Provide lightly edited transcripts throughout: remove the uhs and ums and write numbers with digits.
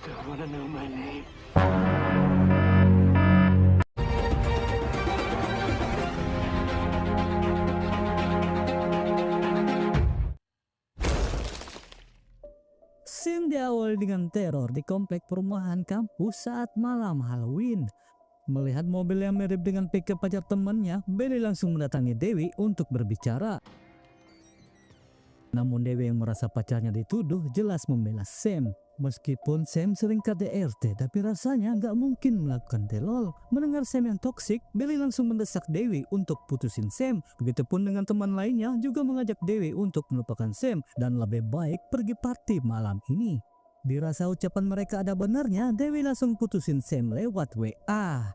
Don't want to know my name. Scene diawali dengan teror di komplek perumahan kampus saat malam Halloween. Melihat mobil yang mirip dengan pickup pacar temannya, Billy langsung mendatangi Dewi untuk berbicara. Namun Dewi yang merasa pacarnya dituduh jelas membela Sam. Meskipun Sam sering KDRT, tapi rasanya nggak mungkin melakukan telol. Mendengar Sam yang toksik, Billy langsung mendesak Dewi untuk putusin Sam. Begitupun dengan teman lainnya juga mengajak Dewi untuk melupakan Sam dan lebih baik pergi party malam ini. Dirasa ucapan mereka ada benarnya, Dewi langsung putusin Sam lewat WA.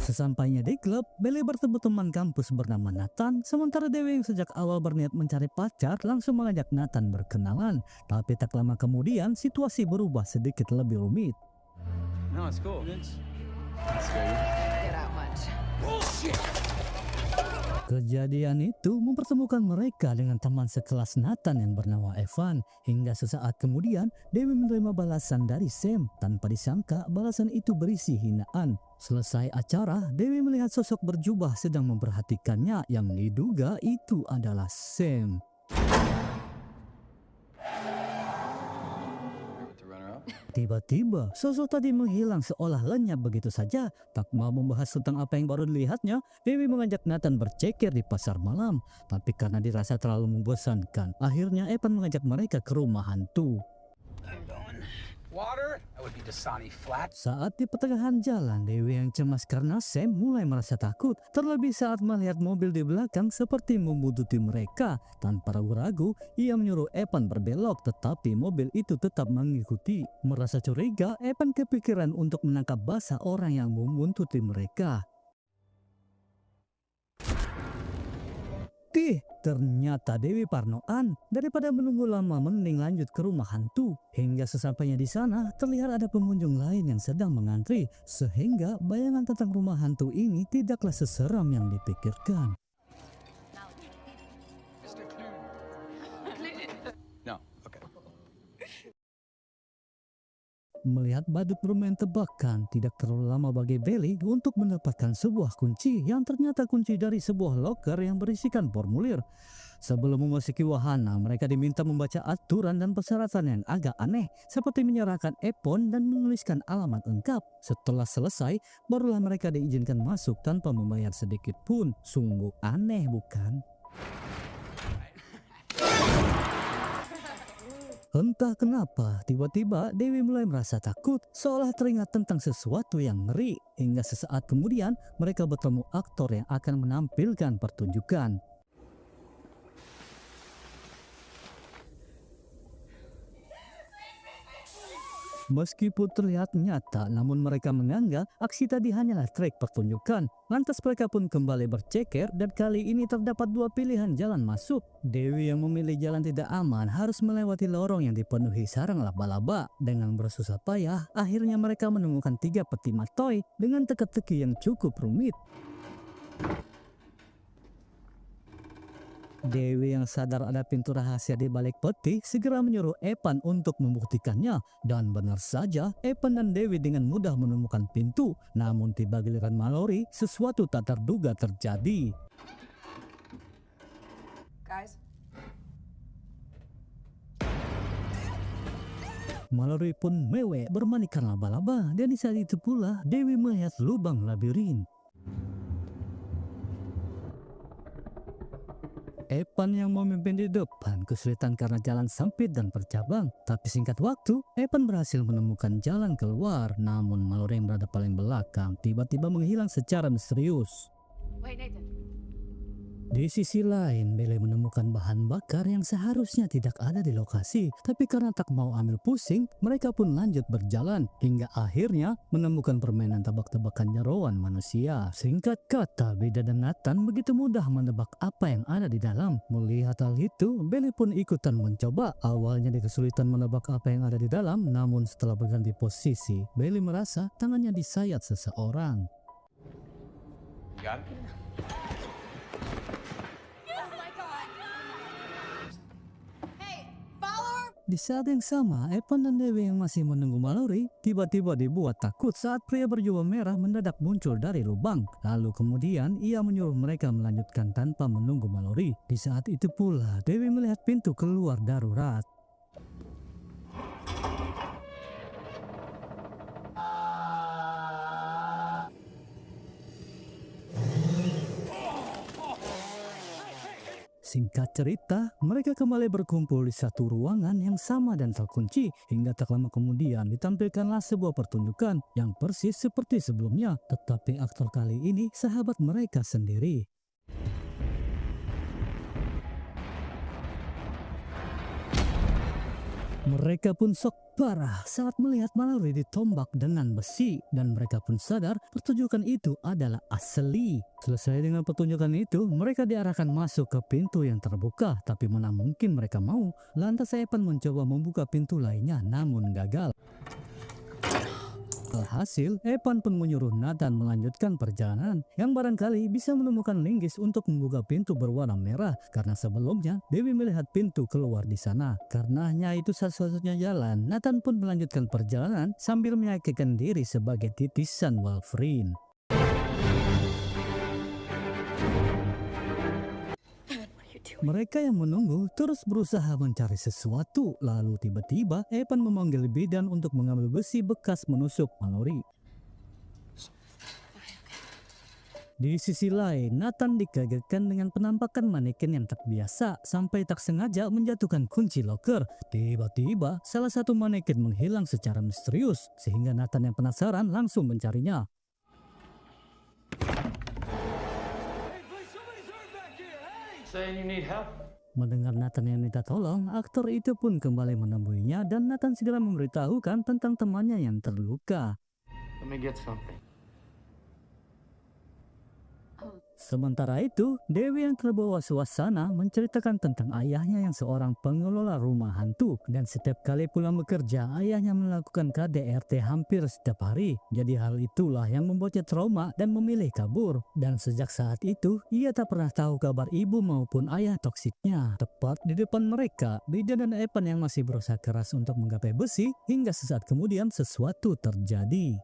Sesampainya di klub, Billy bertemu teman kampus bernama Nathan, sementara Dewi yang sejak awal berniat mencari pacar langsung mengajak Nathan berkenalan. Tapi tak lama kemudian, situasi berubah sedikit lebih rumit. No, it's cool. Get out much. Kejadian itu mempertemukan mereka dengan teman sekelas Nathan yang bernama Evan. Hingga sesaat kemudian, Dewi menerima balasan dari Sam. Tanpa disangka, balasan itu berisi hinaan. Selesai acara, Dewi melihat sosok berjubah sedang memperhatikannya yang diduga itu adalah Sam. Tiba-tiba, sosok tadi menghilang seolah lenyap begitu saja. Tak mau membahas tentang apa yang baru dilihatnya, Dewi mengajak Nathan bercekir di pasar malam. Tapi karena dirasa terlalu membosankan, akhirnya Evan mengajak mereka ke rumah hantu. Water? That would be Dasani Flat. Saat di pertengahan jalan, Dewi yang cemas karena Sam mulai merasa takut. Terlebih saat melihat mobil di belakang seperti membuntuti mereka. Tanpa ragu-ragu, ia menyuruh Evan berbelok, tetapi mobil itu tetap mengikuti. Merasa curiga, Evan kepikiran untuk menangkap basah orang yang membuntuti mereka. Ternyata Dewi parnoan. Daripada menunggu lama, mending lanjut ke rumah hantu. Hingga sesampainya di sana, terlihat ada pengunjung lain yang sedang mengantri. Sehingga bayangan tentang rumah hantu ini tidaklah seseram yang dipikirkan. No, okay. Melihat badut bermain tebakan, tidak terlalu lama bagi Billy untuk mendapatkan sebuah kunci yang ternyata kunci dari sebuah loker yang berisikan formulir. Sebelum memasuki wahana, mereka diminta membaca aturan dan persyaratan yang agak aneh, seperti menyerahkan epon dan menuliskan alamat lengkap. Setelah selesai, barulah mereka diizinkan masuk tanpa membayar sedikit pun. Sungguh aneh, bukan? Entah kenapa, tiba-tiba Dewi mulai merasa takut, seolah teringat tentang sesuatu yang ngeri. Hingga sesaat kemudian, mereka bertemu aktor yang akan menampilkan pertunjukan. Meskipun terlihat nyata, namun mereka menganggap aksi tadi hanyalah trik pertunjukan. Lantas mereka pun kembali berceker dan kali ini terdapat dua pilihan jalan masuk. Dewi yang memilih jalan tidak aman harus melewati lorong yang dipenuhi sarang laba-laba. Dengan bersusah payah, akhirnya mereka menemukan 3 peti matoy dengan teka-teki yang cukup rumit. Dewi yang sadar ada pintu rahasia di balik peti segera menyuruh Evan untuk membuktikannya. Dan benar saja, Evan dan Dewi dengan mudah menemukan pintu. Namun tiba giliran Mallory, sesuatu tak terduga terjadi. Guys, Mallory pun mewek bermanikan laba-laba. Dan di saat itu pula, Dewi melihat lubang labirin. Evan yang memimpin di depan kesulitan karena jalan sempit dan bercabang. Tapi singkat waktu, Evan berhasil menemukan jalan keluar. Namun Mallory yang berada paling belakang tiba-tiba menghilang secara misterius. wait, Nathan. Di sisi lain, Billy menemukan bahan bakar yang seharusnya tidak ada di lokasi. Tapi karena tak mau ambil pusing, mereka pun lanjut berjalan. Hingga akhirnya menemukan permainan tebak-tebakan jeroan manusia. Singkat kata, Beda dan Nathan begitu mudah menebak apa yang ada di dalam. Melihat hal itu, Billy pun ikutan mencoba. Awalnya dia kesulitan menebak apa yang ada di dalam, namun setelah berganti posisi, Billy merasa tangannya disayat seseorang. You got it? Oh my god. Hey, Di saat yang sama, Evan dan Dewi yang masih menunggu Mallory tiba-tiba dibuat takut saat pria berjubah merah mendadak muncul dari lubang. Lalu kemudian ia menyuruh mereka melanjutkan tanpa menunggu Mallory. Di saat itu pula, Dewi melihat pintu keluar darurat. Singkat cerita, mereka kembali berkumpul di satu ruangan yang sama dan terkunci hingga tak lama kemudian ditampilkanlah sebuah pertunjukan yang persis seperti sebelumnya, tetapi aktor kali ini sahabat mereka sendiri. Mereka pun shock parah saat melihat Mallory ditombak dengan besi dan mereka pun sadar pertunjukan itu adalah asli. Selesai dengan pertunjukan itu, mereka diarahkan masuk ke pintu yang terbuka, tapi mana mungkin mereka mau. Lantas Evan mencoba membuka pintu lainnya namun gagal. Alhasil, Evan pun menyuruh Nathan melanjutkan perjalanan yang barangkali bisa menemukan linggis untuk membuka pintu berwarna merah karena sebelumnya Dewi melihat pintu keluar di sana. Karenanya itu satu-satunya jalan, Nathan pun melanjutkan perjalanan sambil meyakinkan diri sebagai titisan Wolverine. Mereka yang menunggu terus berusaha mencari sesuatu. Lalu tiba-tiba Evan memanggil bidan untuk mengambil besi bekas menusuk Mallory. Di sisi lain, Nathan dikagetkan dengan penampakan manekin yang tak biasa sampai tak sengaja menjatuhkan kunci loker. Tiba-tiba salah satu manekin menghilang secara misterius sehingga Nathan yang penasaran langsung mencarinya. Saying you need help? Mendengar Nathan yang minta tolong, aktor itu pun kembali menemuinya dan Nathan segera memberitahukan tentang temannya yang terluka. Let me get something. Sementara itu, Dewi yang terbawa suasana menceritakan tentang ayahnya yang seorang pengelola rumah hantu. Dan setiap kali pulang bekerja, ayahnya melakukan KDRT hampir setiap hari. Jadi hal itulah yang membuatnya trauma dan memilih kabur. Dan sejak saat itu, ia tak pernah tahu kabar ibu maupun ayah toksiknya. Tepat di depan mereka, Bidan dan Evan yang masih berusaha keras untuk menggapai besi, hingga sesaat kemudian sesuatu terjadi.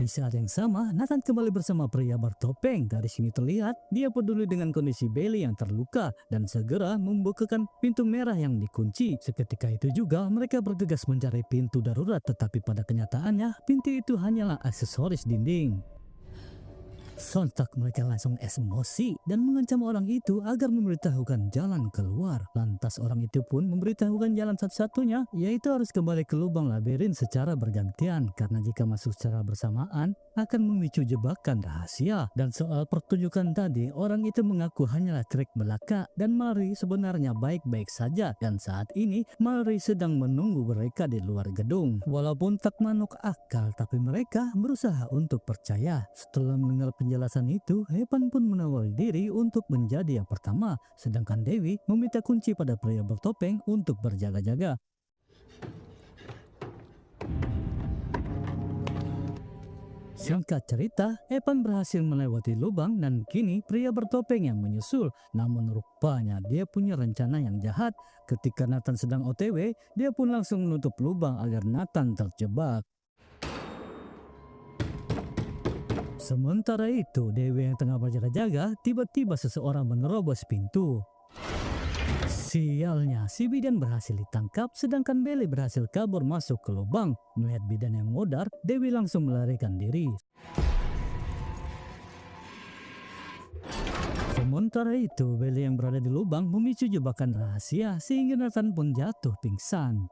Di saat yang sama, Nathan kembali bersama pria bertopeng. Dari sini terlihat, dia peduli dengan kondisi Bailey yang terluka dan segera membukakan pintu merah yang dikunci. Seketika itu juga, mereka bergegas mencari pintu darurat, tetapi pada kenyataannya, pintu itu hanyalah aksesoris dinding. Sontak mereka langsung emosi dan mengancam orang itu agar memberitahukan jalan keluar. Lantas orang itu pun memberitahukan jalan satu-satunya, yaitu harus kembali ke lubang labirin secara bergantian. Karena jika masuk secara bersamaan, akan memicu jebakan rahasia. Dan soal pertunjukan tadi, orang itu mengaku hanyalah trik belaka dan Mallory sebenarnya baik-baik saja. Dan saat ini, Mallory sedang menunggu mereka di luar gedung. Walaupun tak manuk akal, tapi mereka berusaha untuk percaya. Setelah mendengar penjelasan itu, Evan pun menawari diri untuk menjadi yang pertama, sedangkan Dewi meminta kunci pada pria bertopeng untuk berjaga-jaga. Singkat cerita, Evan berhasil melewati lubang dan kini pria bertopeng yang menyusul. Namun rupanya dia punya rencana yang jahat. Ketika Nathan sedang OTW, dia pun langsung menutup lubang agar Nathan terjebak. Sementara itu, Dewi yang tengah berjaga-jaga, tiba-tiba seseorang menerobos pintu. Sialnya, si bidan berhasil ditangkap sedangkan Bailey berhasil kabur masuk ke lubang. Melihat bidan yang modar, Dewi langsung melarikan diri. Sementara itu, Bailey yang berada di lubang memicu jebakan rahasia sehingga Nathan pun jatuh pingsan.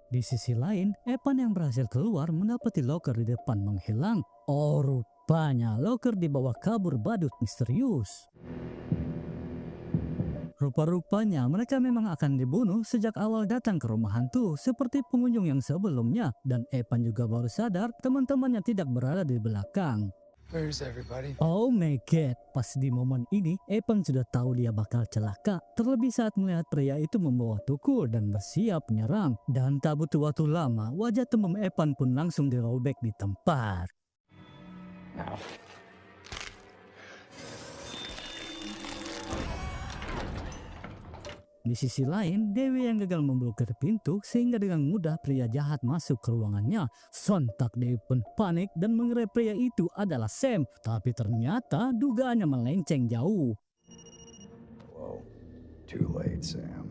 Di sisi lain, Evan yang berhasil keluar mendapati loker di depan menghilang. Oh, rupanya loker di bawah kabur badut misterius. Rupa-rupanya mereka memang akan dibunuh sejak awal datang ke rumah hantu seperti pengunjung yang sebelumnya. Dan Evan juga baru sadar teman-temannya tidak berada di belakang. Where's everybody? Oh my god, pas di momen ini Evan sudah tahu dia bakal celaka. Terlebih saat melihat pria itu membawa tukul dan bersiap menyerang. Dan tak butuh waktu lama, wajah tembem Evan pun langsung dirobek di tempat. Di sisi lain, Dewi yang gagal memblokir pintu sehingga dengan mudah pria jahat masuk ke ruangannya. Sontak Dewi pun panik dan mengira pria itu adalah Sam, tapi ternyata dugaannya melenceng jauh. Whoa, too late, Sam.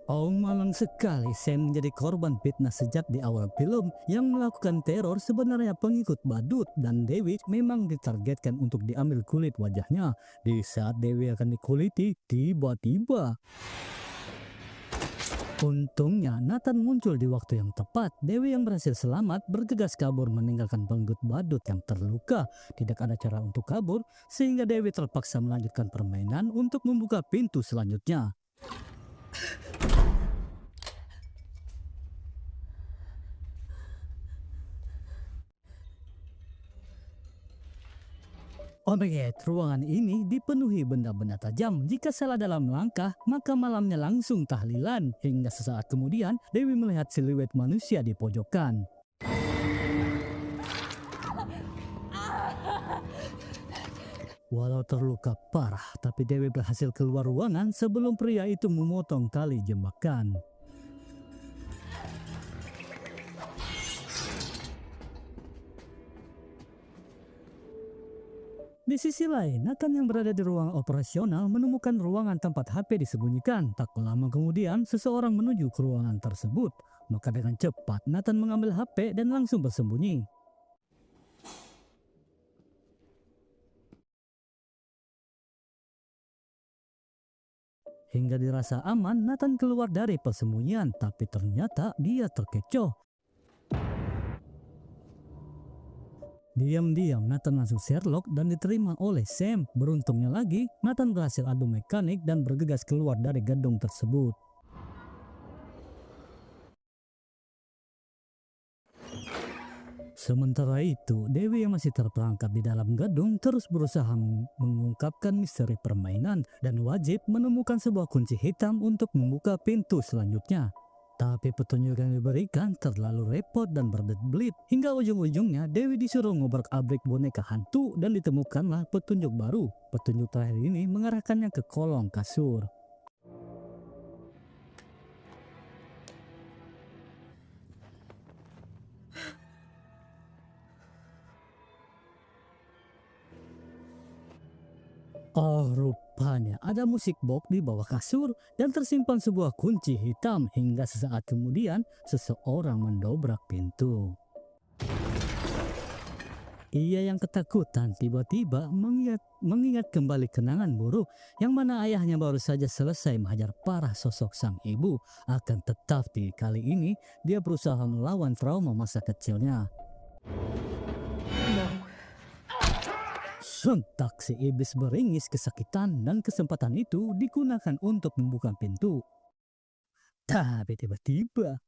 Oh, malang sekali Sam menjadi korban fitnah sejak di awal film. Yang melakukan teror sebenarnya pengikut badut dan Dewi memang ditargetkan untuk diambil kulit wajahnya. Di saat Dewi akan dikuliti, tiba-tiba untungnya Nathan muncul di waktu yang tepat. Dewi yang berhasil selamat bergegas kabur meninggalkan pengikut badut yang terluka. Tidak ada cara untuk kabur sehingga Dewi terpaksa melanjutkan permainan untuk membuka pintu selanjutnya. Oh my god, ruangan ini dipenuhi benda-benda tajam. Jika salah dalam langkah, maka malamnya langsung tahlilan. Hingga sesaat kemudian, Dewi melihat siluet manusia di pojokan. Walau terluka parah, tapi Dewi berhasil keluar ruangan sebelum pria itu memotong tali jebakan. Di sisi lain, Nathan yang berada di ruang operasional menemukan ruangan tempat HP disembunyikan. Tak lama kemudian, seseorang menuju ke ruangan tersebut. Maka dengan cepat, Nathan mengambil HP dan langsung bersembunyi. Hingga dirasa aman, Nathan keluar dari persembunyian, tapi ternyata dia terkecoh. Diam-diam Nathan langsung Sherlock dan diterima oleh Sam. Beruntungnya lagi, Nathan berhasil adu mekanik dan bergegas keluar dari gedung tersebut. Sementara itu, Dewi yang masih terperangkap di dalam gedung terus berusaha mengungkapkan misteri permainan dan wajib menemukan sebuah kunci hitam untuk membuka pintu selanjutnya. Tapi petunjuk yang diberikan terlalu repot dan berbelit-belit. Hingga ujung-ujungnya Dewi disuruh ngobrak-abrik boneka hantu dan ditemukanlah petunjuk baru. Petunjuk terakhir ini mengarahkannya ke kolong kasur. Oh, rupanya ada musik box di bawah kasur dan tersimpan sebuah kunci hitam. Hingga sesaat kemudian seseorang mendobrak pintu. Ia yang ketakutan tiba-tiba mengingat kembali kenangan buruk yang mana ayahnya baru saja selesai menghajar parah sosok sang ibu. Akan tetapi kali ini dia berusaha melawan trauma masa kecilnya. Sontak si iblis beringis kesakitan dan kesempatan itu digunakan untuk membuka pintu. Tapi tiba-tiba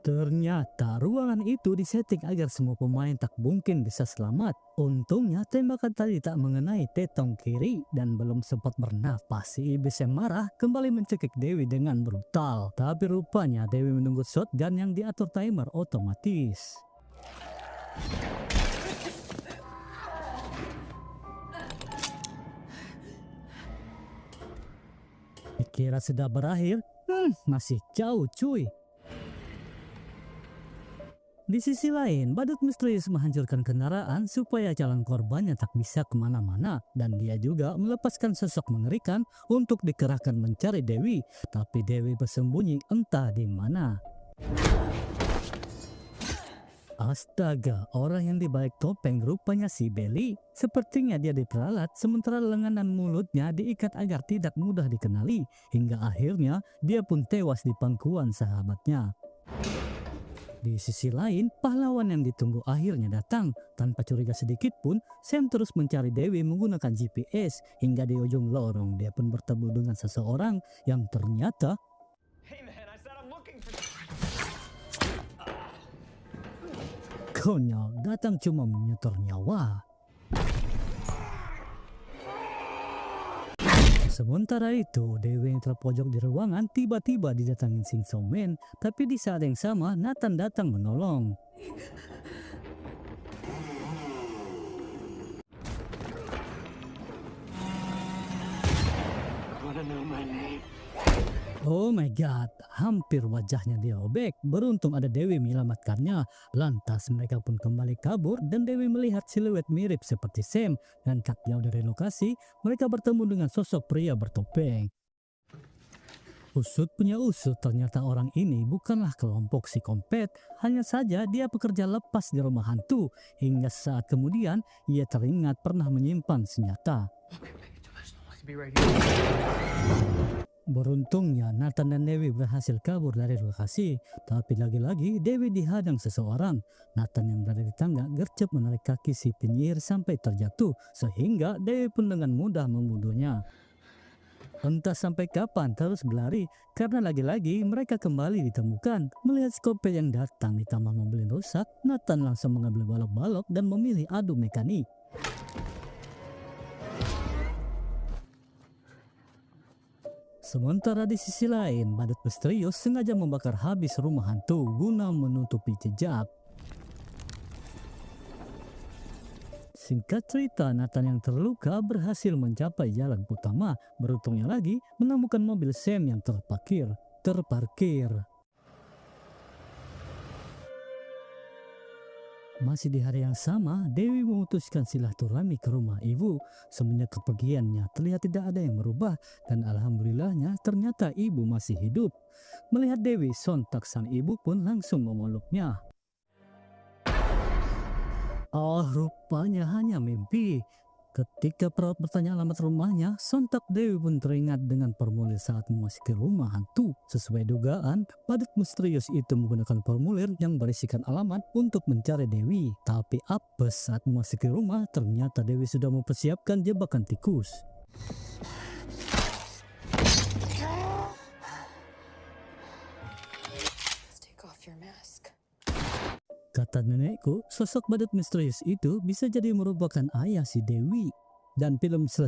ternyata ruangan itu disetting agar semua pemain tak mungkin bisa selamat. Untungnya tembakan tadi tak mengenai tetong kiri dan belum sempat bernapas. Si iblis yang marah kembali mencekik Dewi dengan brutal. Tapi rupanya Dewi menunggu shotgun yang diatur timer otomatis. Dikira sudah berakhir, masih jauh cuy. Di sisi lain, badut misterius menghancurkan kendaraan supaya calon korbannya tak bisa kemana-mana. Dan dia juga melepaskan sosok mengerikan untuk dikerahkan mencari Dewi. Tapi Dewi bersembunyi entah di mana. Astaga, orang yang di balik topeng rupanya si Belly. Sepertinya dia diperalat sementara lengan dan mulutnya diikat agar tidak mudah dikenali. Hingga akhirnya dia pun tewas di pangkuan sahabatnya. Di sisi lain, pahlawan yang ditunggu akhirnya datang. Tanpa curiga sedikit pun, Sam terus mencari Dewi menggunakan GPS. Hingga di ujung lorong dia pun bertemu dengan seseorang yang ternyata konyol, datang cuma menyetor nyawa. Sementara itu, Dewi yang terpojok di ruangan tiba-tiba didatangin Chainsaw Man. Tapi di saat yang sama, Nathan datang menolong. What an know my name. Oh my god, hampir wajahnya dirobek. Beruntung ada Dewi menyelamatkannya. Lantas mereka pun kembali kabur dan Dewi melihat siluet mirip seperti Sam. Dan tak jauh dari lokasi, mereka bertemu dengan sosok pria bertopeng. Usut punya usut, ternyata orang ini bukanlah kelompok psikopat. Hanya saja dia pekerja lepas di rumah hantu. Hingga saat kemudian ia teringat pernah menyimpan senjata. Be right here. Beruntungnya Nathan dan Dewi berhasil kabur dari lokasi, tapi lagi-lagi Dewi dihadang seseorang. Nathan yang berada di tangga gercep menarik kaki si penyihir sampai terjatuh, sehingga Dewi pun dengan mudah membunuhnya. Entah sampai kapan terus berlari, karena lagi-lagi mereka kembali ditemukan. Melihat Scorpion yang datang ditambah mobil yang rusak, Nathan langsung mengambil balok-balok dan memilih adu mekanik. Sementara di sisi lain, badut misterius sengaja membakar habis rumah hantu guna menutupi jejak. Singkat cerita, Nathan yang terluka berhasil mencapai jalan utama. Beruntungnya lagi menemukan mobil Sam yang terparkir. Masih di hari yang sama, Dewi memutuskan silaturahmi ke rumah ibu. Semenjak kepergiannya, terlihat tidak ada yang merubah, dan alhamdulillahnya ternyata ibu masih hidup. Melihat Dewi, sontak sang ibu pun langsung memeluknya. Oh, rupanya hanya mimpi. Ketika perawat bertanya alamat rumahnya, sontak Dewi pun teringat dengan formulir saat memasuki rumah hantu. Sesuai dugaan, badut misterius itu menggunakan formulir yang berisikan alamat untuk mencari Dewi. Tapi apes saat memasuki rumah, ternyata Dewi sudah mempersiapkan jebakan tikus. Let's take off your mask. Kata nenekku, sosok badut misterius itu bisa jadi merupakan ayah si Dewi. Dan film selesai.